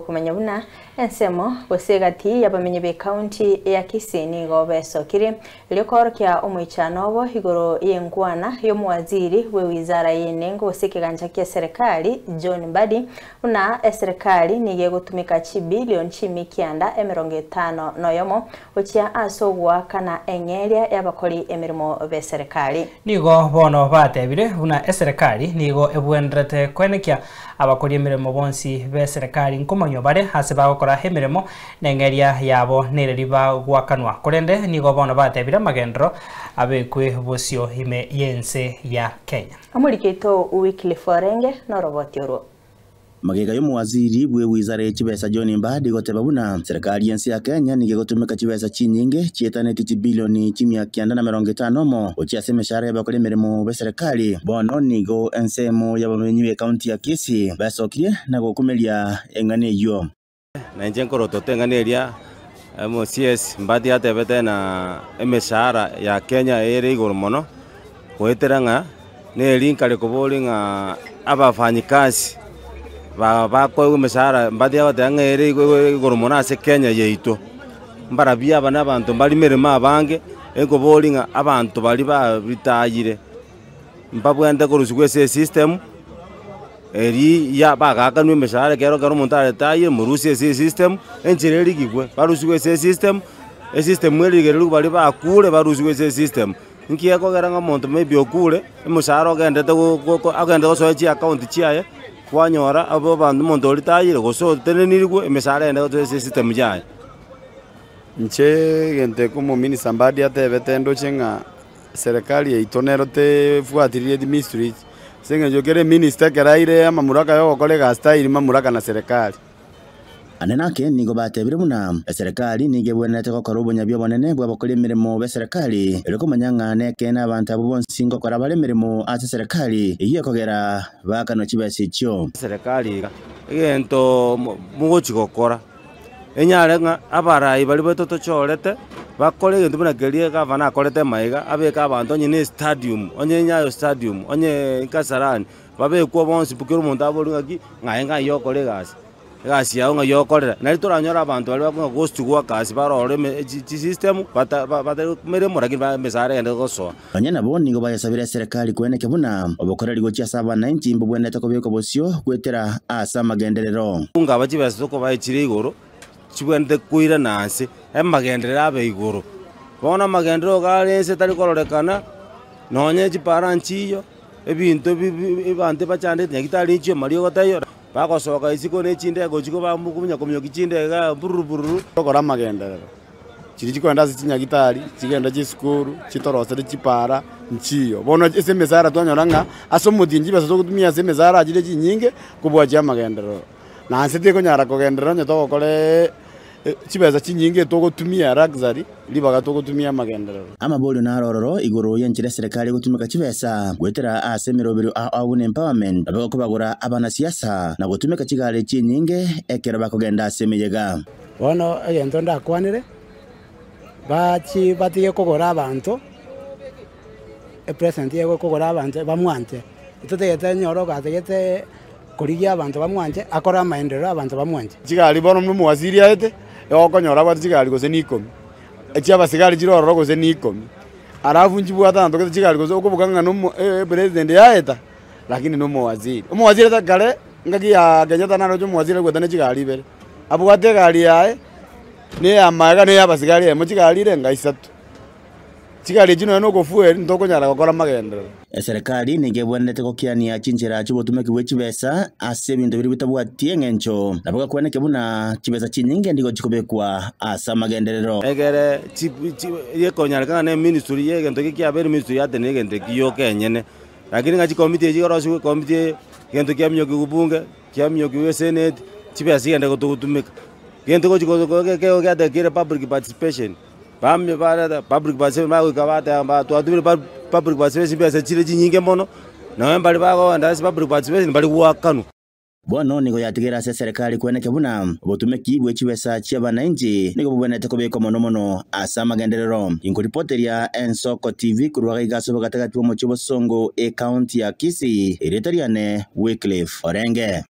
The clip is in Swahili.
kumenya buna ensemo bosegati yabamenye be county ya Kisii nigo besokire likorkia omuichano bo igoro yengwana yo mwaziri we wizara yenengo bosekiganja kia serikali John Mbadi una serikali nige gutumika chibilion chimikianda M50 noyomo ochia asogwa kana engeria yabakori emirimo be serikali nigo bono batebire una serikali nigo ebwendrete kwenekia abakori emirimo bonsi be serikali nkomanyo bare hase bagokora emirimo nengeria yabo nereriba gwakanwa kurende nigo bono batebire magendro abekwe bosio ime yense ya Kenya amuriketo Wycliffe Orenge no roboti oro magega yo mwaziri bwe wizara ya chibesa John Mbadi goteba buna serikali yensi ya Kenya nige gutumika chibesa chinyinge chietaneti bilioni 950 mo ochiase mishahara y'abakora emirimo be serikali bono nigo ensemo y'abamenyi be county ya Kisii basokire na gukumeria engane yo na njenkoro totenganeria MCS Mbadi atebete na emishahara ya Kenya ere iguru mono weteranga ne linkale kubolinga abafanyikazi bakwa umeshara Mbadi abatanga ere iguru mono ase Kenya yeito mbara bya bana abantu bali mirima abange ego bolinga abantu bali bitayire mbabwende kurusugwe system eri ya bagakanwe emishahara kero umuntu aretaye murusi system enjireri gigwe barusugwe system system mwerigereru bali bakure barusugwe system nkiyeko geranga umuntu maybe okure emishahara ogendete agende gosoya account chiaye kwanyora abo bantu umuntu oritayire goso tenenirigwe emishahara ende gosoya system jaye nche gente como minister Mbadi atebete ndo chenga serikali eitonero te fuatiriye ministry senga jokere minister keraire ama muraka yo kolega style mamuraka na serikali anenake nigo batebire buna serikali nige bwenete kokora obunyabyo bonene bwa bakora emirimo be serikali eriko manyangane kena abantu abo bonsi ngokora bale emirimo ate serikali iye kogera bakano chibese cyo serikali egento mugochi gokora enyarenga abarayi bali betoto chorete bakore egento buna gerie gavana akorete maiga abeka abantu nyine stadium onye nyayo stadium onye Kasarani babekwa bonsi bukiro umuntu abolungaki ngayenga yokore gasi yaunga yokorera nari turanyora abantu bali bakunga ghost gwa kasi barore system bata mere muragi mesare ende goso banyana boni ngo bayasabira serikali kweneke buna obokoreri go chia 790 mbubwenete ko biko bosio kwetera asa magenderero unga bachibese soko bayikire igoro chibwende kuira nanse emagenderera abe igoro bona magendero galense tari kororekana nonye chiparanchiyo ebintu bibante bachande nyagitari nchiyo mario gotayo bakosoka isiko nechinde gochiko bamukumya komyo kichinde ga bururu kokora magenderero chiri chikwenda chinyagitari chigenda chiskuru chitorosere chipara nchiyo bono ese mesara twanyoranga asomudinji baso kutumia ese mesara ajire chinyinge kubwacha magenderero na ansete ko nyara kogenderero nyeto kole chibeza chinyinge to gutumia luxury libaga to gutumia magenderero amabolo na rororo igoro yenchire serikali gutumika chibesa gwetera ase mirobero awune empowerment abako kubagura abana siasa na gutumika chigale chinyinge ekera bakogenda ase miyega bono egento ndakwanire bachi batiye kugora abantu present yego kugora abantu bamwante itotegete nyoro gategete kurigia abantu bamwanje akora maendeleo abantu bamwanje chigali bono mwaziri aete yokonyora bwa chigali gose ni 10 echiaba sigari chiroro gose ni 10 arafu njibu atanto gose chigali gose okubuganga no president yaeta lakini no mwaziri takale ngaki ya Kenyatta naro jo mwaziri gwetane chigali bere abugate gali yae ne amaga ne abasigari emo chigali renga isatu chigali jino no gofueri ndokonyara gukora magendero serikali nigebwendete kokiania chinjira chibotumeki wechibesa ase bintu biri bitabwatie ngencho nabaga kweneke buna chibesa chinyinge ndigo chikobekwa asa magenderero egere yekonyara kana ministry yegento kiabere ministry yatene egento kiyo kenyene lakini ngachi committee jigorosu committee gento kiamyo kibunge kiamyo kiwe senate chibesa yende gutumika gento ko gate kire public participation bamye barada public participation bago kabata amba twatubire public participation bese chire chinyinge mono nawe mbali bago ndasi public participation bali wakanu bono nigo yatigera ase serikali kweneke buna obutumeki bwechibesa chiabananji nigo bubonete kobeko mono asa magenderero inkuripoteria Ensoko TV kurwaga igaso gatagati mu Chibosongo e county ya Kisii eretariane Wycliffe Orenge.